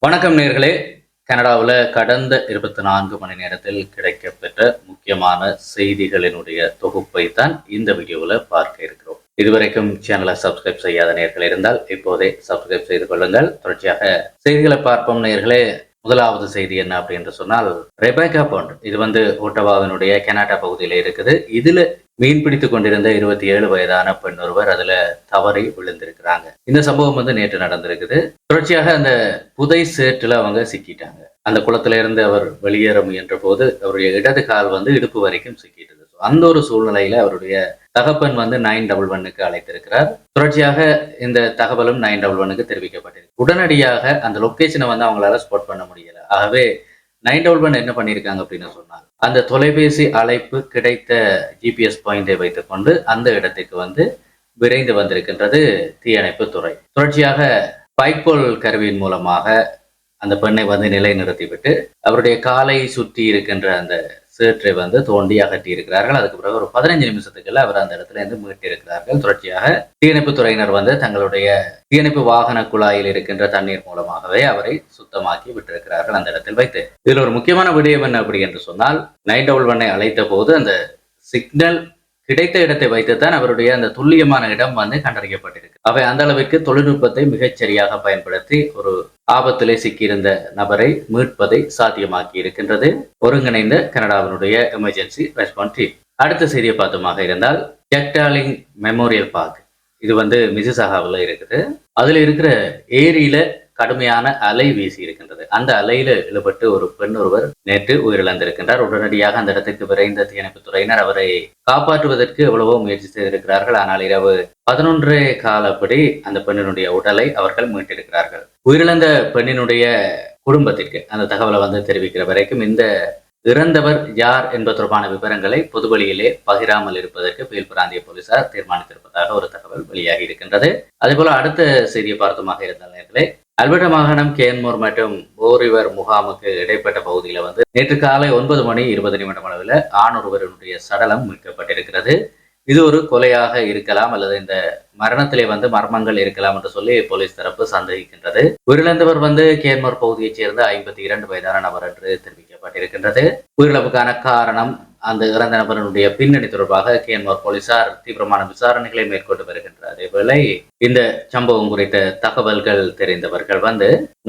வணக்கம் நேர்களே. கனடாவில் கடந்த 24 மணி நேரத்தில் கிடைக்கப்பெற்ற முக்கியமான செய்திகளினுடைய தொகுப்பை தான் இந்த வீடியோவில் பார்க்க இருக்கிறோம். இதுவரைக்கும் சேனலை சப்ஸ்கிரைப் செய்யாத நேர்கள் இருந்தால் இப்போதே சப்ஸ்கிரைப் செய்து கொள்ளுங்கள். தொடர்ச்சியாக செய்திகளை பார்ப்போம் நேர்களே. முதலாவது செய்தி என்ன அப்படின்னு சொன்னால், ரெபேக்கா பாண்ட், இது ஓட்டவாவினுடைய கனடா பகுதியில் இருக்குது. இதுல மீன் பிடித்து கொண்டிருந்த 27 வயதான பெண் ஒருவர் அதுல தவறி விழுந்திருக்கிறாங்க. இந்த சம்பவம் நேற்று நடந்திருக்குது. தொடர்ச்சியாக அந்த புதை சேற்றுல அவங்க சிக்கிட்டாங்க. அந்த குளத்தில இருந்து அவர் வெளியேற முயன்ற போது அவருடைய இடது கால் இடுப்பு வரைக்கும் சிக்கிட்டது. அந்த ஒரு சூழ்நிலையில அவருடைய தகப்பன் 911க்கு அழைத்திருக்கிறார். தொடர்ச்சியாக இந்த தகவலும் 911க்கு தெரிவிக்கப்பட்டிருக்கு. உடனடியாக அந்த லொகேஷனை அவங்களால ஸ்பாட் பண்ண முடியல. ஆகவே 911 என்ன பண்ணியிருக்காங்க அப்படின்னு சொன்னால், அந்த தொலைபேசி அழைப்பு கிடைத்த ஜிபிஎஸ் பாயிண்டை வைத்துக்கொண்டு அந்த இடத்துக்கு விரைந்து வந்திருக்கின்றது தீயணைப்பு துறை. தொடர்ச்சியாக பைக்கோல் கருவியின் மூலமாக அந்த பெண்ணை நிலைநிறுத்திவிட்டு அவருடைய காலை சுற்றி இருக்கின்ற அந்த சேற்றை தோண்டி அகற்றி இருக்கிறார்கள். அதுக்கு பிறகு ஒரு 15 நிமிஷத்துக்குள்ள அவர் அந்த இடத்துல இருந்து மீட்டிருக்கிறார்கள். தொடர்ச்சியாக தீயணைப்பு துறையினர் தங்களுடைய தீயணைப்பு வாகன குழாயில் இருக்கின்ற தண்ணீர் மூலமாகவே அவரை சுத்தமாக்கி விட்டிருக்கிறார்கள் அந்த இடத்தில் வைத்து. இதுல ஒரு முக்கியமான விடயம் என்ன அப்படி என்று சொன்னால், 911 அழைத்த போது அந்த சிக்னல் கிடைத்த இடத்தை வைத்துத்தான் அவருடைய அந்த துல்லியமான இடம் கண்டறியப்பட்டிருக்கு. அவை அந்த அளவிற்கு தொழில்நுட்பத்தை மிகச்சரியாக பயன்படுத்தி ஒரு ஆபத்திலே சிக்கியிருந்த நபரை மீட்பதை சாத்தியமாக்கி இருக்கின்றது ஒருங்கிணைந்த கனடாவினுடைய எமர்ஜென்சி ரெஸ்பான்ஸ் டீம். அடுத்த செய்தியை பார்த்தோமாக இருந்தால், ஜக்டாலிங் மெமோரியல் பார்க், இது மிசிசாகாவில் இருக்குது. அதுல இருக்கிற ஏரியில கடுமையான அலை வீசி இருக்கின்றது. அந்த அலையில இழுபட்டு ஒரு பெண் ஒருவர் நேற்று உயிரிழந்திருக்கின்றார். உடனடியாக அந்த இடத்துக்கு விரைந்த தீயணைப்பு துறையினர் அவரை காப்பாற்றுவதற்கு எவ்வளவோ முயற்சி செய்திருக்கிறார்கள். ஆனால் இரவு 11 காலப்படி அந்த பெண்ணினுடைய உடலை அவர்கள் மீட்டிருக்கிறார்கள். உயிரிழந்த பெண்ணினுடைய குடும்பத்திற்கு அந்த தகவலை தெரிவிக்கிற வரைக்கும் இந்த இறந்தவர் யார் என்பது தொடர்பான விவரங்களை பொதுவெளியிலே பகிராமல் இருப்பதற்கு பீல் பிராந்திய போலீசார் தீர்மானித்திருப்பதாக ஒரு தகவல் வெளியாகி இருக்கின்றது. அதே போல அடுத்த செய்தியை பார்த்தமாக இருந்த நேரத்திலே, அல்பர்டா மாகாணம் கேன்மோர் மற்றும் போரிவர் முகாமுக்கு இடைப்பட்ட பகுதியில் நேற்று காலை 9 மணி 20 நிமிடம் அளவில் ஆண் ஒருவருடைய சடலம் மீட்கப்பட்டிருக்கிறது. இது ஒரு கொலையாக இருக்கலாம் அல்லது இந்த மரணத்திலே மர்மங்கள் இருக்கலாம் என்று சொல்லி போலீஸ் தரப்பு சந்தேகிக்கின்றது. உயிரிழந்தவர் கேன்மோர் பகுதியைச் சேர்ந்த 52 வயதான நபர் என்று தெரிவிக்கப்பட்டிருக்கின்றது. உயிரிழப்புக்கான காரணம், அந்த இறந்த நபருடைய பின்னணி தொடர்பாக கேன்மோர் போலீசார் தீவிரமான விசாரணைகளை மேற்கொண்டு வருகின்றனர். அதேவேளை இந்த சம்பவம் குறித்த தகவல்கள் தெரிந்தவர்கள்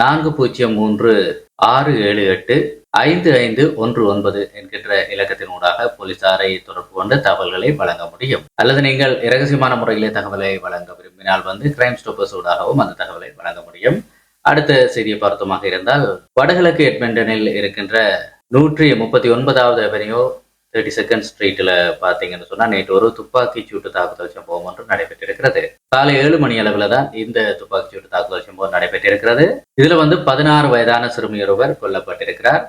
4036785519 என்கின்ற இலக்கத்தினூடாக போலீசாரை தொடர்பு கொண்டு தகவல்களை வழங்க முடியும். அல்லது நீங்கள் இரகசியமான முறையிலே தகவலை வழங்க விரும்பினால் கிரைம் ஸ்டாப்பர்ஸ் ஊடாகவும் அந்த தகவலை வழங்க முடியும். அடுத்த செய்தியை பார்த்தோமாக இருந்தால், வடகிழக்கு எட்மண்டனில் இருக்கின்ற 139வது அவென்யூ 32nd ஸ்ட்ரீட்ல பாத்தீங்கன்னு சொன்னா நேற்று ஒரு துப்பாக்கி சூட்டு தாக்குதல் சம்பவம் ஒன்று நடைபெற்றிருக்கிறது. காலை 7 மணி அளவுல தான் இந்த துப்பாக்கி சூட்டு தாக்குதல் சம்பவம் நடைபெற்றிருக்கிறது. இதுல 16 வயதான சிறுமியொருவர் கொல்லப்பட்டிருக்கிறார்.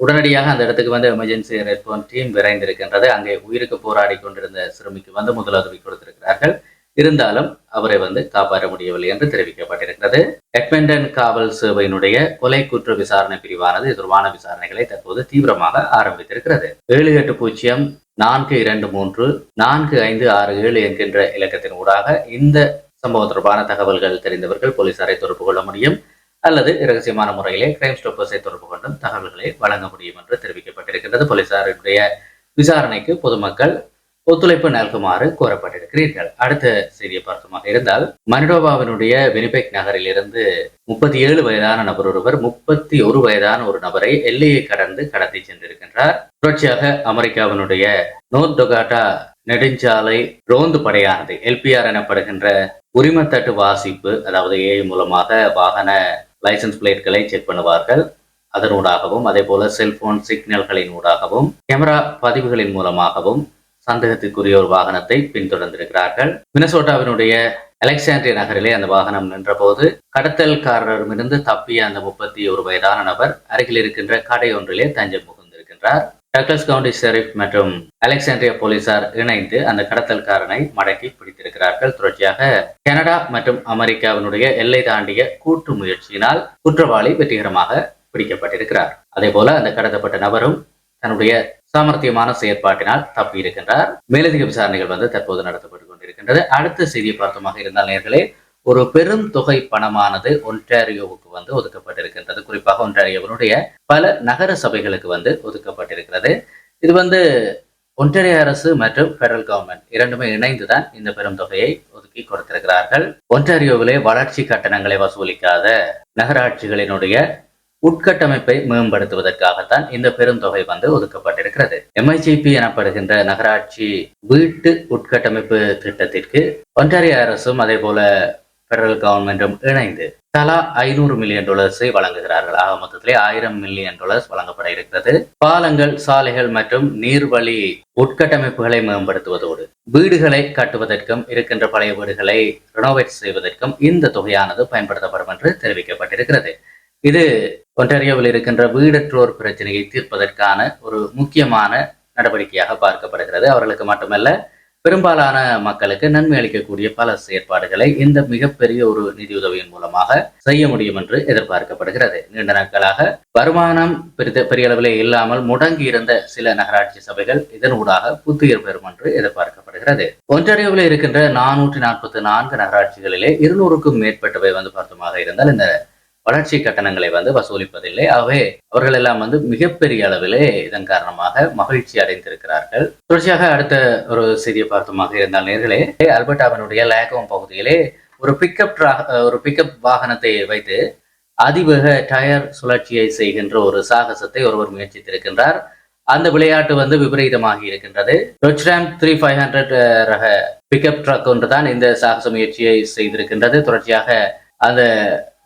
உடனடியாக அந்த இடத்துக்கு எமர்ஜென்சி ரெஸ்பான்ஸ் டீம் விரைந்திருக்கின்றது. அங்கே உயிருக்கு போராடி கொண்டிருந்த சிறுமிக்கு முதலுதவி கொடுத்திருக்கிறார்கள். இருந்தாலும் அவரை காப்பாற்ற முடியவில்லை என்று தெரிவிக்கப்பட்டிருக்கிறது. எட்மண்டன் காவல் சேவையினுடைய கொலை குற்ற விசாரணை பிரிவானது தொடர்பான விசாரணைகளை தற்போது தீவிரமாக ஆரம்பித்திருக்கிறது. 7804234567 என்கின்ற இலக்கத்தின் ஊடாக இந்த சம்பவம் தொடர்பான தகவல்கள் தெரிந்தவர்கள் போலீசாரை தொடர்பு கொள்ள முடியும். அல்லது இரகசியமான முறையிலே கிரைம் ஸ்டாப்பர்ஸை தொடர்பு கொண்டும் தகவல்களை வழங்க முடியும் என்று தெரிவிக்கப்பட்டிருக்கிறது. போலீசாருடைய விசாரணைக்கு பொதுமக்கள் ஒத்துழைப்பு நல்குமாறு கோரப்பட்டிருக்கிறீர்கள். அடுத்த செய்தியை பார்த்தோமாக இருந்தால், மனிடோபாவினுடைய வினிபெக் நகரில் இருந்து 37 வயதான நபர் ஒருவர் 31 வயதான ஒரு நபரை எல்லையை கடத்தி சென்றிருக்கின்றார். தொடர்ச்சியாக அமெரிக்காவினுடைய நோர்த் டொகாட்டா நெடுஞ்சாலை ரோந்து படையானது எல்பிஆர் எனப்படுகின்ற உரிமத்தட்டு வாசிப்பு, அதாவது ஏஐ மூலமாக வாகன லைசன்ஸ் பிளேட்களை செக் பண்ணுவார்கள். அதனூடாகவும் அதே போல செல்போன் சிக்னல்களின் ஊடாகவும் கேமரா பதிவுகளின் மூலமாகவும் சந்தேகத்துக்குரிய ஒரு வாகனத்தை பின்தொடர்ந்திருக்கிறார்கள். மினசோட்டாவினுடைய அலெக்சாண்ட்ரியா நகரிலே அந்த வாகனம் நின்ற போது கடத்தல்காரரிடமிருந்து தப்பிய அந்த 31 வயதான நபர் அருகில் இருக்கின்ற கடை ஒன்றிலே தஞ்சம் புகுந்திருக்கின்றார். டக்ளஸ் கவுண்டி ஷெரீப் மற்றும் அலெக்சாண்ட்ரியா போலீசார் இணைந்து அந்த கடத்தல்காரனை மடக்கி பிடித்திருக்கிறார்கள். தொடர்ச்சியாக கனடா மற்றும் அமெரிக்காவினுடைய எல்லை தாண்டிய கூட்டு முயற்சியினால் குற்றவாளி வெற்றிகரமாக பிடிக்கப்பட்டிருக்கிறார். அதே போல அந்த கடத்தப்பட்ட நபரும் தன்னுடைய சாமர்த்தியமான செயற்பாட்டினால் தப்பி இருக்கின்றார். மேலதிக விசாரணைகள் தற்போது நடத்தப்பட்டுக் கொண்டிருக்கின்றது. அடுத்த செய்தியை பார்த்தோமாக இருந்தால் நேர்களே, ஒரு பெரும் தொகை பணமானது ஒன்டாரியோவுக்கு வந்து ஒதுக்கப்பட்டிருக்கின்றது. குறிப்பாக ஒன்டாரியோவினுடைய பல நகர சபைகளுக்கு வந்து ஒதுக்கப்பட்டிருக்கிறது. இது வந்து ஒன்டாரியோ அரசு மற்றும் பெடரல் கவர்மெண்ட் இரண்டுமே இணைந்துதான் இந்த பெரும் தொகையை ஒதுக்கி கொடுத்திருக்கிறார்கள். ஒன்டாரியோவிலே வளர்ச்சி கட்டணங்களை வசூலிக்காத நகராட்சிகளினுடைய உட்கட்டமைப்பை மேம்படுத்துவதற்காகத்தான் இந்த பெருந்தொகை வந்து ஒதுக்கப்பட்டிருக்கிறது. MIGP எனப்படுகின்ற நகராட்சி வீட்டு உட்கட்டமைப்பு திட்டத்திற்கு ஒன்டாரியோ அரசும் அதே போல பெடரல் கவர்மெண்ட்டும் இணைந்து தலா $500 மில்லியன் வழங்குகிறார்கள். ஆக மொத்தத்திலே $1000 மில்லியன் வழங்கப்பட இருக்கிறது. பாலங்கள், சாலைகள் மற்றும் நீர்வழி உட்கட்டமைப்புகளை மேம்படுத்துவதோடு வீடுகளை கட்டுவதற்கும் இருக்கின்ற பழைய வீடுகளை ரெனோவேட் செய்வதற்கும் இந்த தொகையானது பயன்படுத்தப்படும் என்று தெரிவிக்கப்பட்டிருக்கிறது. இது ஒன்டாரியோவில் இருக்கின்ற வீடற்றோர் பிரச்சனையை தீர்ப்பதற்கான ஒரு முக்கியமான நடவடிக்கையாக பார்க்கப்படுகிறது. அவர்களுக்கு மட்டுமல்ல, பெரும்பாலான மக்களுக்கு நன்மை அளிக்கக்கூடிய பல செயற்பாடுகளை இந்த மிகப்பெரிய ஒரு நிதியுதவியின் மூலமாக செய்ய முடியும் என்று எதிர்பார்க்கப்படுகிறது. நீண்ட நாட்களாக வருமானம் பெரிய அளவிலே இல்லாமல் முடங்கி இருந்த சில நகராட்சி சபைகள் இதனூடாக புத்துயிர் பெறும் என்று எதிர்பார்க்கப்படுகிறது. ஒன்டாரியோவில் இருக்கின்ற 444 நகராட்சிகளிலே 200க்கும் மேற்பட்டவை வந்து பார்த்தமாக இருந்தால் இந்த வளர்ச்சி கட்டணங்களை வந்து வசூலிப்பதில்லை. ஆகவே அவர்கள் எல்லாம் வந்து மிகப்பெரிய அளவிலே இதன் காரணமாக மகிழ்ச்சி அடைந்திருக்கிறார்கள். தொடர்ச்சியாக அடுத்த ஒரு செய்தியை பார்த்தமாக இருந்தால் நேர்களே, அல்பர்டாவினுடைய லேகோம் பகுதியிலே ஒரு பிக்கப் வாகனத்தை வைத்து அதிவேக டயர் சுழற்சியை செய்கின்ற ஒரு சாகசத்தை ஒருவர் முயற்சித்திருக்கின்றார். அந்த விளையாட்டு வந்து விபரீதமாகி இருக்கின்றது. ரோச்ராம் 3500 ரக பிக்கப் ட்ரக் ஒன்றுதான் இந்த சாகச முயற்சியை செய்திருக்கின்றது. தொடர்ச்சியாக அந்த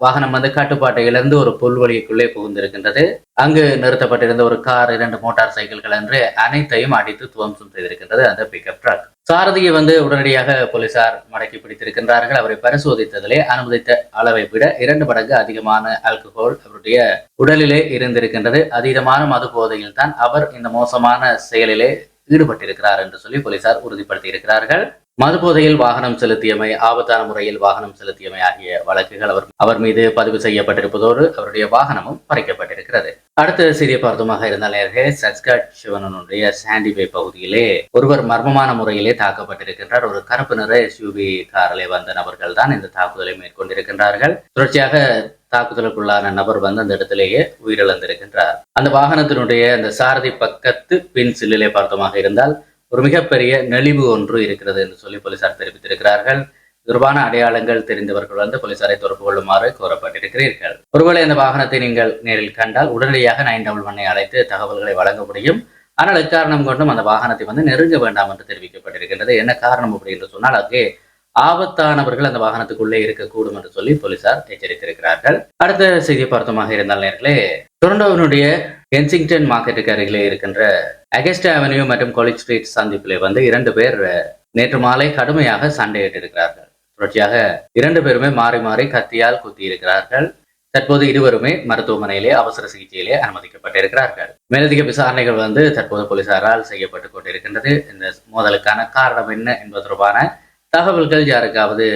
வாகனம் வந்து கட்டுப்பாட்டை இழந்து ஒரு புல்வெளிக்குள்ளே புகுந்திருக்கின்றது. அங்கு நிறுத்தப்பட்டிருந்த ஒரு கார், 2 மோட்டார் சைக்கிள்கள் என்று அனைத்தையும் அடித்து துவம்சம் செய்திருக்கின்றது அந்த பிக்கப் ட்ரக். சாரதியை வந்து உடனடியாக போலீசார் மடக்கி பிடித்திருக்கின்றார்கள். அவரை பரிசோதித்ததிலே அனுமதித்த அளவை விட 2 மடங்கு அதிகமான ஆல்கஹால் அவருடைய உடலிலே இருந்திருக்கின்றது. அதீதமான மது போதையில் தான் அவர் இந்த மோசமான செயலிலே ஈடுபட்டிருக்கிறார் என்று சொல்லி போலீசார் உறுதிப்படுத்தி இருக்கிறார்கள். மது போதையில் வாகனம் செலுத்தியமை, ஆபத்தான முறையில் வாகனம் செலுத்தியமை ஆகிய வழக்குகள் அவர் மீது பதிவு செய்யப்பட்டிருப்பதோடு அவருடைய வாகனமும் பறிக்கப்பட்டிருக்கிறது. அடுத்த செய்தியை பார்த்தமாக இருந்தால் சஸ்காட்சுவனுடைய சாண்டிபே பகுதியிலே ஒருவர் மர்மமான முறையிலே தாக்கப்பட்டிருக்கின்றார். ஒரு கருப்பு நிற SUV காரிலே வந்த நபர்கள் தான் இந்த தாக்குதலை மேற்கொண்டிருக்கின்றார்கள். தொடர்ச்சியாக தாக்குதலுக்குள்ளான நபர் வந்து அந்த இடத்திலேயே உயிரிழந்திருக்கின்றார். அந்த வாகனத்தினுடைய அந்த சாரதி பக்கத்து பின் சில்லிலே பார்த்தமாக இருந்தால் ஒரு மிகப்பெரிய நெளிவு ஒன்று இருக்கிறது என்று சொல்லி போலீசார் தெரிவித்திருக்கிறார்கள். தொடர்பான அடையாளங்கள் தெரிந்தவர்கள் வந்து போலீசாரை தொடர்பு கொள்ளுமாறு கோரப்பட்டிருக்கிறீர்கள். ஒருவேளை அந்த வாகனத்தை நீங்கள் நேரில் கண்டால் உடனடியாக 911 அழைத்து தகவல்களை வழங்க முடியும். ஆனால் எக்காரணம் கொண்டும் அந்த வாகனத்தை வந்து நெருங்க வேண்டாம் என்று தெரிவிக்கப்பட்டிருக்கின்றது. என்ன காரணம் அப்படி என்று சொன்னால் அங்கே ஆபத்தானவர்கள் அந்த வாகனத்துக்குள்ளே இருக்கக்கூடும் என்று சொல்லி போலீசார் எச்சரித்திருக்கிறார்கள். அடுத்த செய்தியை பார்த்தமாக இருந்தால் நேர்களே, டொரண்டோவினுடைய கென்சிங்டன் மார்க்கெட்டுக்கு அருகிலே இருக்கின்ற அகஸ்ட் அவென்யூ மற்றும் காலேஜ் ஸ்ட்ரீட் சந்திப்பிலே வந்து 2 பேர் நேற்று மாலை கடுமையாக சண்டையிட்டு இருக்கிறார்கள். தொடர்ச்சியாக 2 பேருமே மாறி மாறி கத்தியால் குத்தி இருக்கிறார்கள். தற்போது இருவருமே மருத்துவமனையிலே அவசர சிகிச்சையிலே அனுமதிக்கப்பட்டிருக்கிறார்கள். மேலதிக விசாரணைகள் வந்து தற்போது போலீசாரால் செய்யப்பட்டுக் கொண்டிருக்கின்றது. இந்த மோதலுக்கான காரணம் என்ன என்பது தொடர்பான தகவல்கள் யாருக்காவது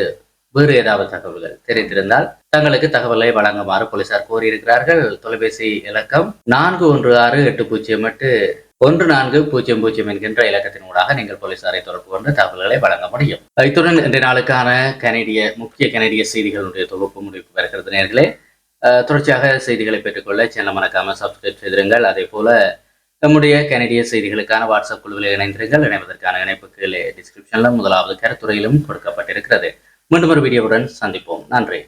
வேறு ஏதாவது தகவல்கள் தெரிந்திருந்தால் தங்களுக்கு தகவலை வழங்குமாறு போலீசார் கோரியிருக்கிறார்கள். தொலைபேசி இலக்கம் 41681400 என்கின்ற இலக்கத்தினூடாக நீங்கள் போலீசாரை தொடர்பு கொண்டு தகவல்களை வழங்க முடியும். இத்துடன் இன்றைய நாளுக்கான முக்கிய கனடிய செய்திகளுடைய தொகுப்பு முடிவுக்கு வருகிறது நேர்களே. தொடர்ச்சியாக செய்திகளை பெற்றுக்கொள்ள சேனல் மறக்காம சப்ஸ்கிரைப் செய்திருங்கள். அதே போல நம்முடைய கனடிய செய்திகளுக்கான வாட்ஸ்அப் குழுவில் இணைந்திருங்கள். இணைவதற்கான இணைப்புக்கு டிஸ்கிரிப்ஷனிலும் முதலாவது கருத்துறையிலும் கொடுக்கப்பட்டிருக்கிறது. மீண்டும் ஒரு வீடியோவுடன் சந்திப்போம். நன்றி.